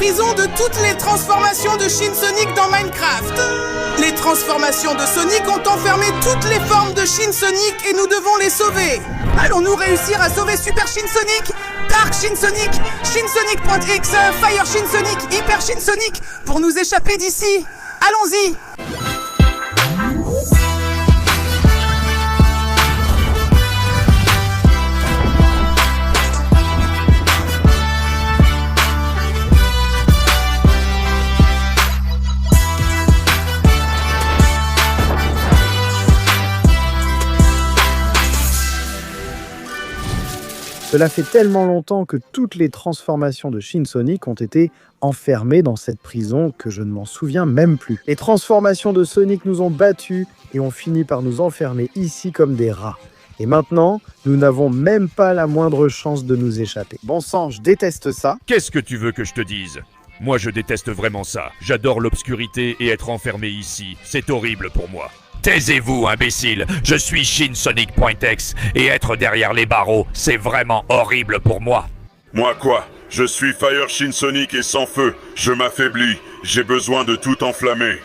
prison de toutes les transformations de Shin Sonic dans Minecraft. Les transformations de Sonic ont enfermé toutes les formes de Shin Sonic et nous devons les sauver. Allons-nous réussir à sauver Super Shin Sonic, Dark Shin Sonic, Shin Sonic.x, Fire Shin Sonic, Hyper Shin Sonic pour nous échapper d'ici? Allons-y! Cela fait tellement longtemps que toutes les transformations de Shin Sonic ont été enfermées dans cette prison que je ne m'en souviens même plus. Les transformations de Sonic nous ont battus et ont fini par nous enfermer ici comme des rats. Et maintenant, nous n'avons même pas la moindre chance de nous échapper. Bon sang, je déteste ça. Qu'est-ce que tu veux que je te dise? Moi, je déteste vraiment ça. J'adore l'obscurité et être enfermé ici. C'est horrible pour moi. Taisez-vous, imbécile. Je suis Shin Sonic.x et être derrière les barreaux, c'est vraiment horrible pour moi. Moi quoi? Je suis Fire Shin Sonic et sans feu. Je m'affaiblis. J'ai besoin de tout enflammer.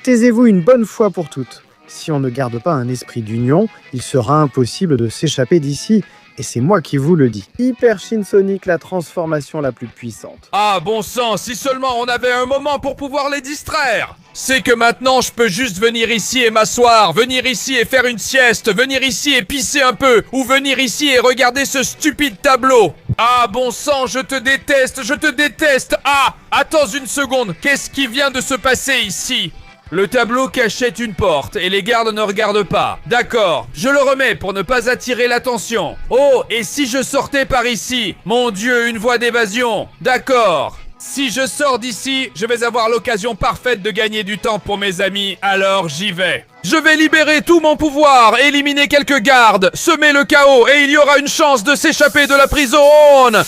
Taisez-vous une bonne fois pour toutes. Si on ne garde pas un esprit d'union, il sera impossible de s'échapper d'ici. Et c'est moi qui vous le dis. Hyper Shin Sonic, la transformation la plus puissante. Ah bon sang, si seulement on avait un moment pour pouvoir les distraire. C'est que maintenant je peux juste venir ici et m'asseoir, venir ici et faire une sieste, venir ici et pisser un peu, ou venir ici et regarder ce stupide tableau. Ah bon sang, je te déteste, je te déteste. Ah, attends une seconde, qu'est-ce qui vient de se passer ici ? Le tableau cachait une porte et les gardes ne regardent pas. D'accord, je le remets pour ne pas attirer l'attention. Oh, et si je sortais par ici? Mon Dieu, une voie d'évasion. D'accord. Si je sors d'ici, je vais avoir l'occasion parfaite de gagner du temps pour mes amis, alors j'y vais. Je vais libérer tout mon pouvoir, éliminer quelques gardes, semer le chaos et il y aura une chance de s'échapper de la prison.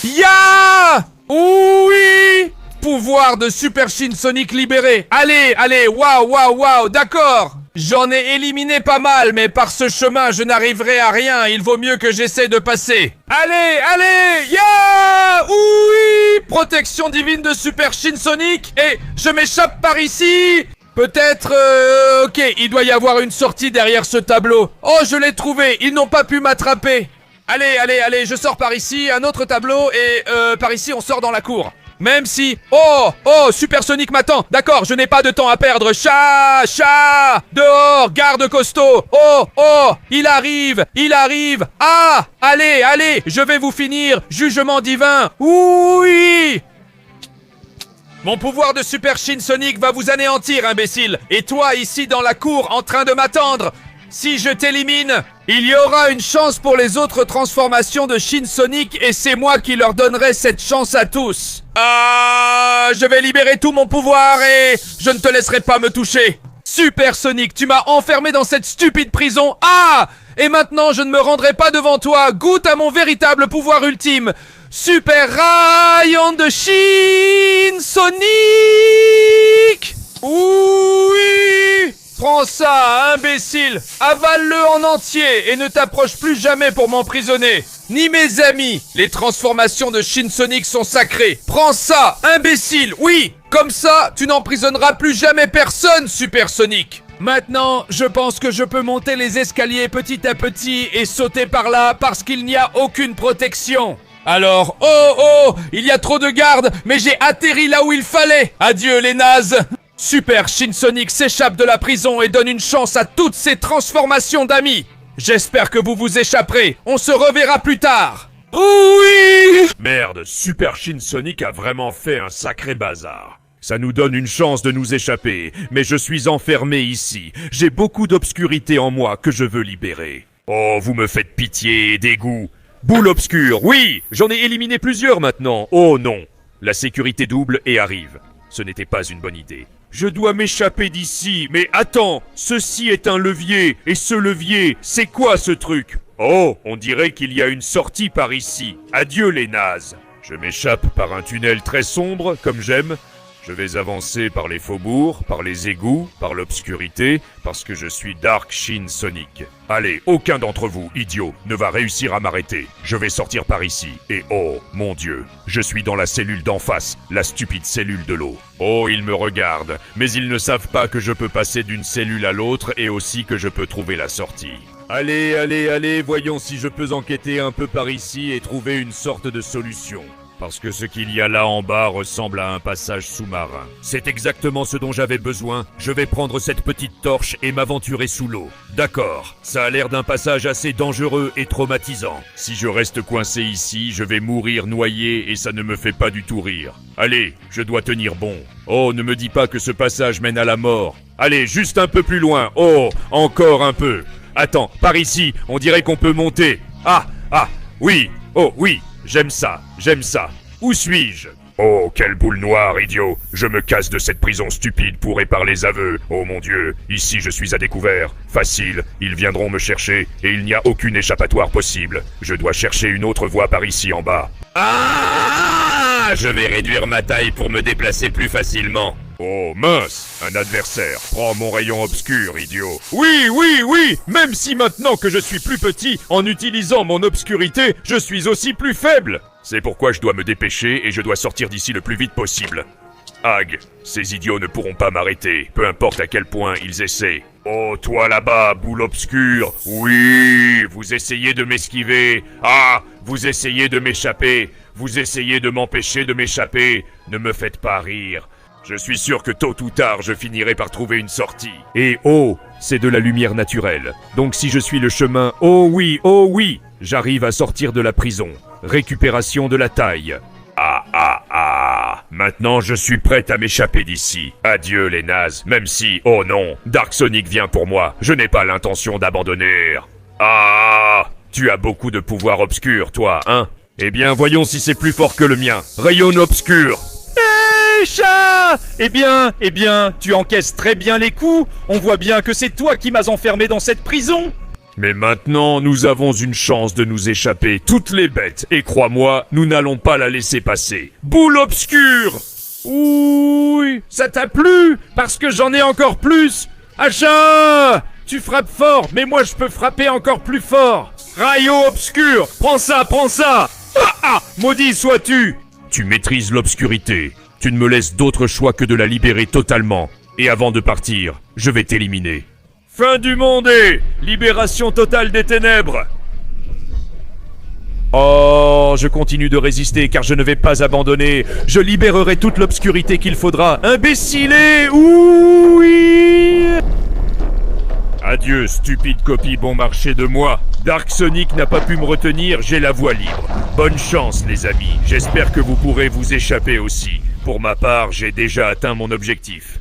Ya! Oui! Pouvoir de Super Shin Sonic libéré. Allez, allez, waouh, d'accord. J'en ai éliminé pas mal, mais par ce chemin, je n'arriverai à rien. Il vaut mieux que j'essaie de passer. Allez, ya! Oui! Protection divine de Super Shin Sonic. Et je m'échappe par ici. Peut-être, ok, il doit y avoir une sortie derrière ce tableau. Oh, je l'ai trouvé. Ils n'ont pas pu m'attraper. Allez, je sors par ici, un autre tableau, et par ici, on sort dans la cour. Même si... Oh, Super Sonic m'attend. D'accord, je n'ai pas de temps à perdre. Chat, dehors, garde costaud. Oh, il arrive. Ah, allez, je vais vous finir. Jugement divin. Oui. Mon pouvoir de Super Shin Sonic va vous anéantir, imbécile. Et toi, ici dans la cour, en train de m'attendre. Si je t'élimine, il y aura une chance pour les autres transformations de Shin Sonic et c'est moi qui leur donnerai cette chance à tous. Ah, je vais libérer tout mon pouvoir et je ne te laisserai pas me toucher. Super Sonic, tu m'as enfermé dans cette stupide prison. Ah, et maintenant je ne me rendrai pas devant toi. Goûte à mon véritable pouvoir ultime. Super rayon de Shin Sonic. Oui. Prends ça, imbécile! Avale-le en entier et ne t'approche plus jamais pour m'emprisonner! Ni mes amis! Les transformations de Shin Sonic sont sacrées! Prends ça, imbécile! Oui! Comme ça, tu n'emprisonneras plus jamais personne, Super Sonic! Maintenant, je pense que je peux monter les escaliers petit à petit et sauter par là parce qu'il n'y a aucune protection! Alors, oh! Il y a trop de gardes, mais j'ai atterri là où il fallait! Adieu les nazes! Super Shin Sonic s'échappe de la prison et donne une chance à toutes ces transformations d'amis. J'espère que vous vous échapperez. On se reverra plus tard. Oui! Merde, Super Shin Sonic a vraiment fait un sacré bazar. Ça nous donne une chance de nous échapper, mais je suis enfermé ici. J'ai beaucoup d'obscurité en moi que je veux libérer. Oh, vous me faites pitié, dégoût. Boule obscure, oui! J'en ai éliminé plusieurs maintenant. Oh non! La sécurité double et arrive. Ce n'était pas une bonne idée. Je dois m'échapper d'ici, mais attends, ceci est un levier, et ce levier, c'est quoi ce truc? Oh, on dirait qu'il y a une sortie par ici. Adieu les nazes. Je m'échappe par un tunnel très sombre, comme j'aime. Je vais avancer par les faubourgs, par les égouts, par l'obscurité, parce que je suis Dark Shin Sonic. Allez, aucun d'entre vous, idiots, ne va réussir à m'arrêter. Je vais sortir par ici. Et oh, mon Dieu, je suis dans la cellule d'en face, la stupide cellule de l'eau. Oh, ils me regardent, mais ils ne savent pas que je peux passer d'une cellule à l'autre et aussi que je peux trouver la sortie. Allez, allez, allez, voyons si je peux enquêter un peu par ici et trouver une sorte de solution. Parce que ce qu'il y a là en bas ressemble à un passage sous-marin. C'est exactement ce dont j'avais besoin. Je vais prendre cette petite torche et m'aventurer sous l'eau. D'accord, ça a l'air d'un passage assez dangereux et traumatisant. Si je reste coincé ici, je vais mourir noyé et ça ne me fait pas du tout rire. Allez, je dois tenir bon. Oh, ne me dis pas que ce passage mène à la mort. Allez, juste un peu plus loin. Oh, encore un peu. Attends, par ici, on dirait qu'on peut monter. Ah, oui, oh oui. J'aime ça. Où suis-je? Oh, quelle boule noire, idiot. Je me casse de cette prison stupide pour par les aveux. Oh mon Dieu, ici je suis à découvert. Facile, ils viendront me chercher et il n'y a aucune échappatoire possible. Je dois chercher une autre voie par ici en bas. Ah! Je vais réduire ma taille pour me déplacer plus facilement. Oh mince, un adversaire. Prends mon rayon obscur, idiot. Oui, même si maintenant que je suis plus petit, en utilisant mon obscurité, je suis aussi plus faible. C'est pourquoi je dois me dépêcher et je dois sortir d'ici le plus vite possible. Hag, ces idiots ne pourront pas m'arrêter, peu importe à quel point ils essaient. Oh, toi là-bas, boule obscure. Oui, vous essayez de m'esquiver. Ah, vous essayez de m'échapper. Vous essayez de m'empêcher de m'échapper. Ne me faites pas rire. Je suis sûr que tôt ou tard, je finirai par trouver une sortie. Et oh, c'est de la lumière naturelle. Donc si je suis le chemin, oh oui, j'arrive à sortir de la prison. Récupération de la taille. Ah, maintenant je suis prête à m'échapper d'ici. Adieu les nazes, même si, oh non, Dark Sonic vient pour moi. Je n'ai pas l'intention d'abandonner. Ah, tu as beaucoup de pouvoir obscur, toi, hein? Eh bien, voyons si c'est plus fort que le mien. Rayon obscur. Chat! Eh bien, tu encaisses très bien les coups. On voit bien que c'est toi qui m'as enfermé dans cette prison. Mais maintenant, nous avons une chance de nous échapper, toutes les bêtes. Et crois-moi, nous n'allons pas la laisser passer. Boule obscure! Oui, ça t'a plu? Parce que j'en ai encore plus. Achat! Tu frappes fort, mais moi je peux frapper encore plus fort. Rayon obscur! Prends ça! Maudit sois-tu! Tu maîtrises l'obscurité. Tu ne me laisses d'autre choix que de la libérer totalement. Et avant de partir, je vais t'éliminer. Fin du monde et libération totale des ténèbres. Oh, je continue de résister car je ne vais pas abandonner. Je libérerai toute l'obscurité qu'il faudra. Imbécilé! Oui! Adieu, stupide copie bon marché de moi. Dark Sonic n'a pas pu me retenir, j'ai la voie libre. Bonne chance, les amis. J'espère que vous pourrez vous échapper aussi. Pour ma part, j'ai déjà atteint mon objectif.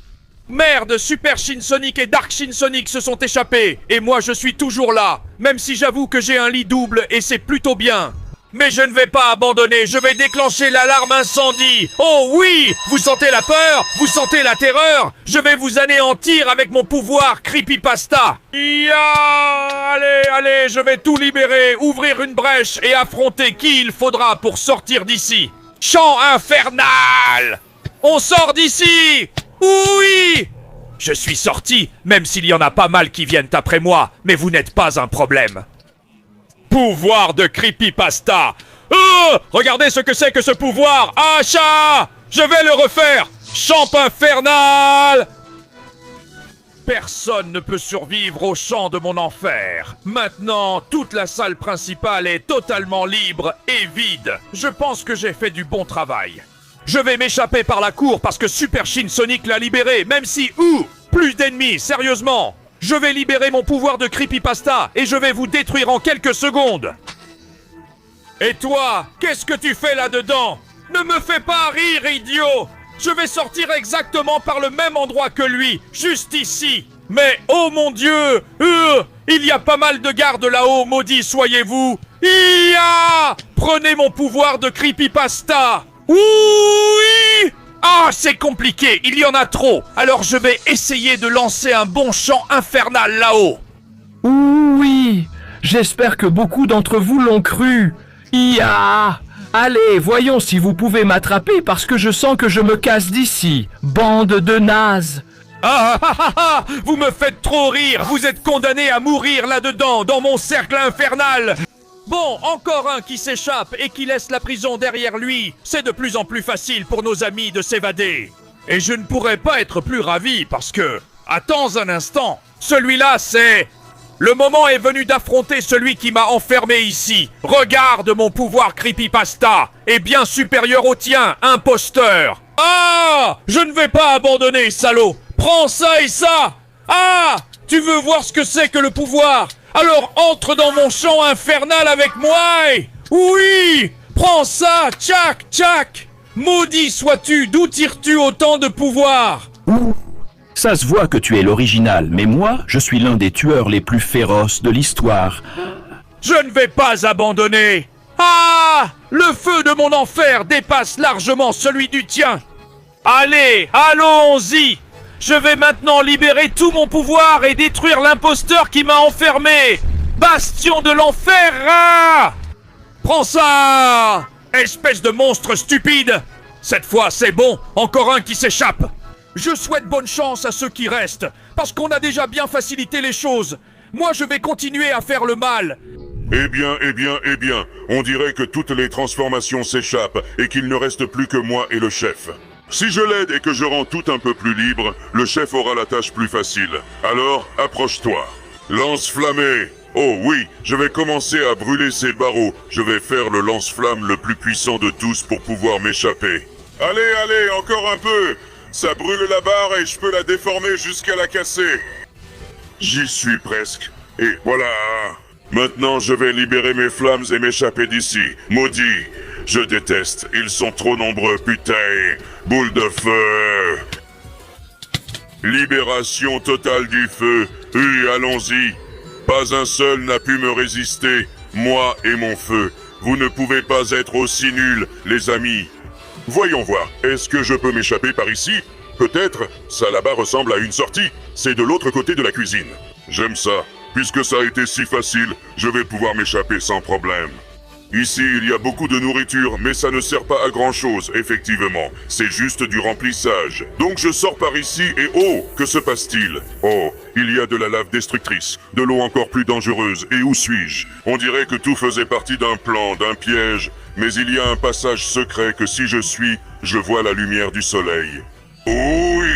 Merde, Super Shin Sonic et Dark Shin Sonic se sont échappés. Et moi, je suis toujours là. Même si j'avoue que j'ai un lit double et c'est plutôt bien. Mais je ne vais pas abandonner, je vais déclencher l'alarme incendie. Oh oui! Vous sentez la peur? Vous sentez la terreur? Je vais vous anéantir avec mon pouvoir Creepypasta. Allez, je vais tout libérer, ouvrir une brèche et affronter qui il faudra pour sortir d'ici. Chant infernal! On sort d'ici! Oui! Je suis sorti, même s'il y en a pas mal qui viennent après moi, mais vous n'êtes pas un problème. Pouvoir de Creepypasta! Regardez ce que c'est que ce pouvoir! Achat! Je vais le refaire! Champ infernal! Personne ne peut survivre au champ de mon enfer. Maintenant, toute la salle principale est totalement libre et vide. Je pense que j'ai fait du bon travail. Je vais m'échapper par la cour parce que Super Shin Sonic l'a libéré, même si... plus d'ennemis, sérieusement! Je vais libérer mon pouvoir de Creepypasta et je vais vous détruire en quelques secondes. Et toi, qu'est-ce que tu fais là-dedans? Ne me fais pas rire, idiot! Je vais sortir exactement par le même endroit que lui, juste ici. Mais, oh mon Dieu! Il y a pas mal de gardes là-haut, maudits soyez-vous! Prenez mon pouvoir de Creepypasta! Oui! Ah, c'est compliqué, il y en a trop. Alors je vais essayer de lancer un bon chant infernal là-haut. Oui, j'espère que beaucoup d'entre vous l'ont cru. Allez, voyons si vous pouvez m'attraper parce que je sens que je me casse d'ici. Bande de nazes. Vous me faites trop rire. Vous êtes condamné à mourir là-dedans, dans mon cercle infernal. Bon, encore un qui s'échappe et qui laisse la prison derrière lui. C'est de plus en plus facile pour nos amis de s'évader. Et je ne pourrais pas être plus ravi parce que... Attends un instant. Celui-là, c'est... Le moment est venu d'affronter celui qui m'a enfermé ici. Regarde mon pouvoir creepypasta. Est bien supérieur au tien, imposteur. Ah! Je ne vais pas abandonner, salaud. Prends ça et ça. Ah! Tu veux voir ce que c'est que le pouvoir? Alors entre dans mon champ infernal avec moi. Oui! Prends ça, tchac, tchac. Maudit sois-tu, d'où tires-tu autant de pouvoir? Ça se voit que tu es l'original, mais moi, je suis l'un des tueurs les plus féroces de l'histoire. Je ne vais pas abandonner. Ah! Le feu de mon enfer dépasse largement celui du tien. Allez, allons-y. Je vais maintenant libérer tout mon pouvoir et détruire l'imposteur qui m'a enfermé. Bastion de l'enfer. Ah! Prends ça, espèce de monstre stupide. Cette fois, c'est bon. Encore un qui s'échappe. Je souhaite bonne chance à ceux qui restent, parce qu'on a déjà bien facilité les choses. Moi, je vais continuer à faire le mal. Eh bien, on dirait que toutes les transformations s'échappent et qu'il ne reste plus que moi et le chef. Si je l'aide et que je rends tout un peu plus libre, le chef aura la tâche plus facile. Alors, approche-toi. Lance-flammé. Oh oui, je vais commencer à brûler ces barreaux. Je vais faire le lance-flamme le plus puissant de tous pour pouvoir m'échapper. Allez, encore un peu. Ça brûle la barre et je peux la déformer jusqu'à la casser. J'y suis presque. Et voilà. Maintenant, je vais libérer mes flammes et m'échapper d'ici. Maudit. Je déteste. Ils sont trop nombreux, putain. Boule de feu. Libération totale du feu. Oui, allons-y. Pas un seul n'a pu me résister. Moi et mon feu. Vous ne pouvez pas être aussi nuls, les amis. Voyons voir, est-ce que je peux m'échapper par ici? Peut-être, ça là-bas ressemble à une sortie. C'est de l'autre côté de la cuisine. J'aime ça. Puisque ça a été si facile, je vais pouvoir m'échapper sans problème. Ici, il y a beaucoup de nourriture, mais ça ne sert pas à grand-chose, effectivement. C'est juste du remplissage. Donc je sors par ici et oh, que se passe-t-il? Oh, il y a de la lave destructrice, de l'eau encore plus dangereuse, et où suis-je? On dirait que tout faisait partie d'un plan, d'un piège, mais il y a un passage secret que si je suis, je vois la lumière du soleil. Oh oui!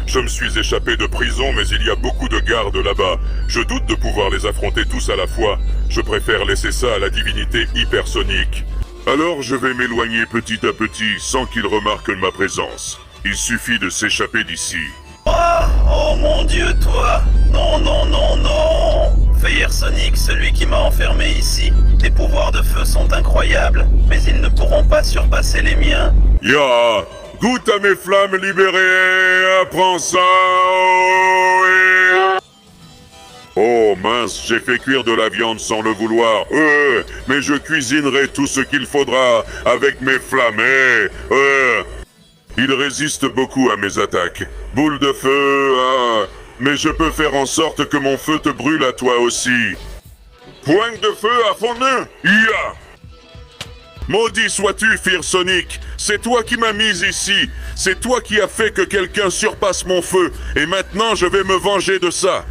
Je me suis échappé de prison, mais il y a beaucoup de gardes là-bas. Je doute de pouvoir les affronter tous à la fois. Je préfère laisser ça à la divinité hypersonique. Alors je vais m'éloigner petit à petit, sans qu'ils remarquent ma présence. Il suffit de s'échapper d'ici. Oh mon Dieu, toi! Non! Fire Sonic, celui qui m'a enfermé ici. Tes pouvoirs de feu sont incroyables, mais ils ne pourront pas surpasser les miens. Ya! Goûte à mes flammes libérées! Prends ça! Oh, oui. Oh mince, j'ai fait cuire de la viande sans le vouloir. Mais je cuisinerai tout ce qu'il faudra avec mes flammes. Il résiste beaucoup à mes attaques. Boule de feu, mais je peux faire en sorte que mon feu te brûle à toi aussi. Pointe de feu à fond de main! Ya! Maudit sois-tu, Fire Sonic! C'est toi qui m'as mis ici! C'est toi qui as fait que quelqu'un surpasse mon feu! Et maintenant, je vais me venger de ça!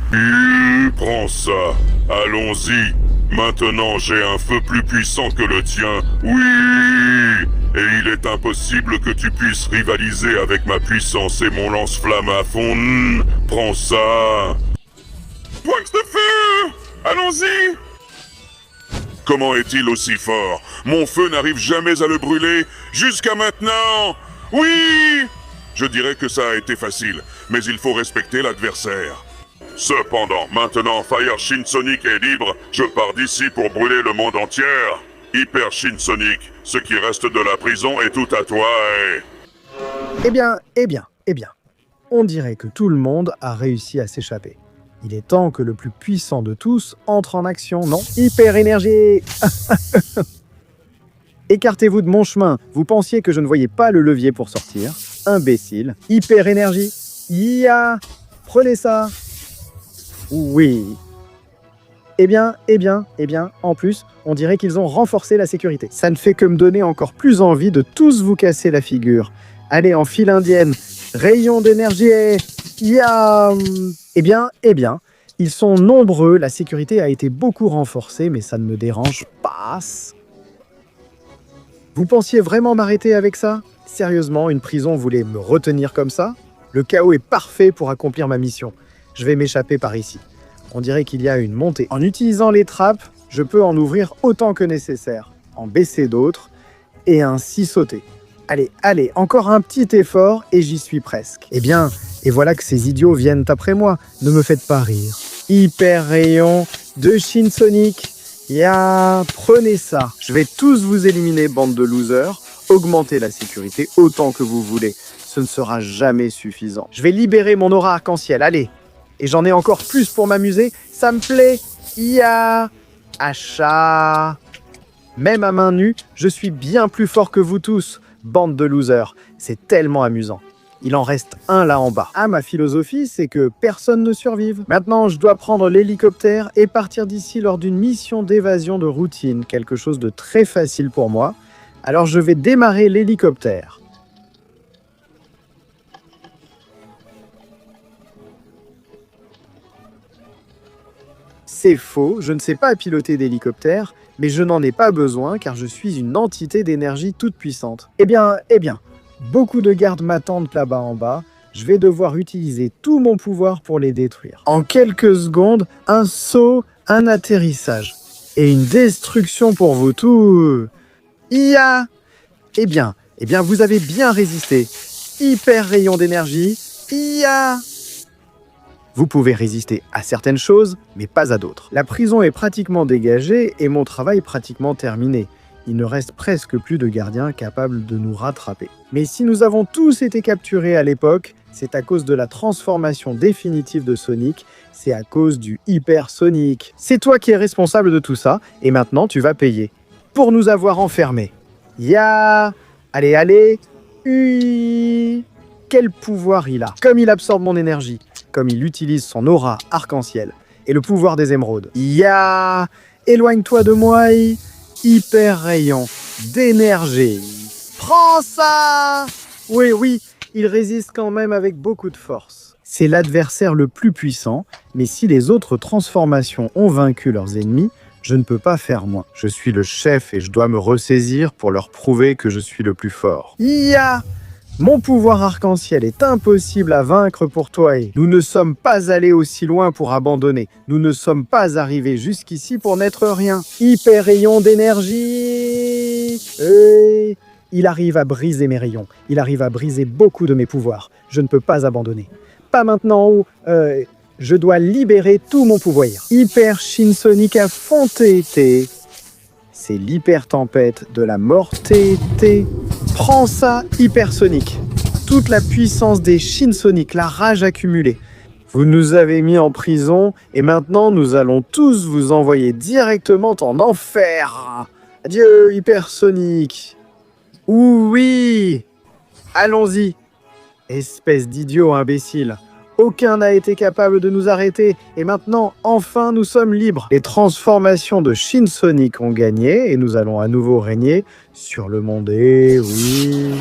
Prends ça! Allons-y! Maintenant, j'ai un feu plus puissant que le tien! Oui! Et il est impossible que tu puisses rivaliser avec ma puissance et mon lance-flamme à fond! Prends ça! Pointe de feu! Allons-y! Comment est-il aussi fort? Mon feu n'arrive jamais à le brûler, jusqu'à maintenant! Oui! Je dirais que ça a été facile, mais il faut respecter l'adversaire. Cependant, maintenant Fire Shin Sonic est libre, je pars d'ici pour brûler le monde entier. Hyper Shin Sonic, ce qui reste de la prison est tout à toi et... Eh bien. On dirait que tout le monde a réussi à s'échapper. Il est temps que le plus puissant de tous entre en action, non? Hyper énergie! Écartez-vous de mon chemin. Vous pensiez que je ne voyais pas le levier pour sortir? Imbécile. Hyper énergie. Ya! Prenez ça. Oui. Eh bien, en plus, on dirait qu'ils ont renforcé la sécurité. Ça ne fait que me donner encore plus envie de tous vous casser la figure. Allez, en file indienne, rayon d'énergie, ya. Eh bien, ils sont nombreux, la sécurité a été beaucoup renforcée, mais ça ne me dérange pas. Vous pensiez vraiment m'arrêter avec ça? Sérieusement, une prison voulait me retenir comme ça? Le chaos est parfait pour accomplir ma mission. Je vais m'échapper par ici. On dirait qu'il y a une montée. En utilisant les trappes, je peux en ouvrir autant que nécessaire, en baisser d'autres, et ainsi sauter. Allez, encore un petit effort, et j'y suis presque. Eh bien, et voilà que ces idiots viennent après moi. Ne me faites pas rire. Hyper rayon de Shin Sonic. Ya, prenez ça. Je vais tous vous éliminer, bande de losers. Augmentez la sécurité autant que vous voulez. Ce ne sera jamais suffisant. Je vais libérer mon aura arc-en-ciel, allez. Et j'en ai encore plus pour m'amuser. Ça me plaît. Ya, achat. Même à main nue, je suis bien plus fort que vous tous. Bande de losers. C'est tellement amusant. Il en reste un là en bas. Ah, ma philosophie, c'est que personne ne survive. Maintenant, je dois prendre l'hélicoptère et partir d'ici lors d'une mission d'évasion de routine. Quelque chose de très facile pour moi. Alors, je vais démarrer l'hélicoptère. C'est faux, je ne sais pas piloter d'hélicoptère, mais je n'en ai pas besoin car je suis une entité d'énergie toute puissante. Eh bien, beaucoup de gardes m'attendent là-bas en bas. Je vais devoir utiliser tout mon pouvoir pour les détruire. En quelques secondes, un saut, un atterrissage et une destruction pour vous tous. Ia! Eh bien, vous avez bien résisté. Hyper rayon d'énergie. Ia! Vous pouvez résister à certaines choses, mais pas à d'autres. La prison est pratiquement dégagée et mon travail pratiquement terminé. Il ne reste presque plus de gardiens capables de nous rattraper. Mais si nous avons tous été capturés à l'époque, c'est à cause de la transformation définitive de Sonic, c'est à cause du Hyper Sonic. C'est toi qui es responsable de tout ça, et maintenant tu vas payer. Pour nous avoir enfermés. Ya! Allez! Ui! Quel pouvoir il a! Comme il absorbe mon énergie, comme il utilise son aura arc-en-ciel, et le pouvoir des émeraudes. Ya! Éloigne-toi de moi! Hyper rayon d'énergie. Prends ça! Oui, il résiste quand même avec beaucoup de force. C'est l'adversaire le plus puissant, mais si les autres transformations ont vaincu leurs ennemis, je ne peux pas faire moins. Je suis le chef et je dois me ressaisir pour leur prouver que je suis le plus fort. Ya! Mon pouvoir arc-en-ciel est impossible à vaincre pour toi et nous ne sommes pas allés aussi loin pour abandonner. Nous ne sommes pas arrivés jusqu'ici pour n'être rien. Hyper rayon d'énergie. Il arrive à briser mes rayons. Il arrive à briser beaucoup de mes pouvoirs. Je ne peux pas abandonner. Pas maintenant où je dois libérer tout mon pouvoir. Hyper Shin Sonic à fond TT. C'est l'hyper tempête de la mort TT. Prends ça, Hyper Sonic. Toute la puissance des Shin Sonic, la rage accumulée. Vous nous avez mis en prison et maintenant nous allons tous vous envoyer directement en enfer. Adieu, Hyper Sonic. Oui, allons-y. Espèce d'idiot imbécile. Aucun n'a été capable de nous arrêter et maintenant, enfin, nous sommes libres. Les transformations de Shin Sonic ont gagné et nous allons à nouveau régner sur le monde. Et oui...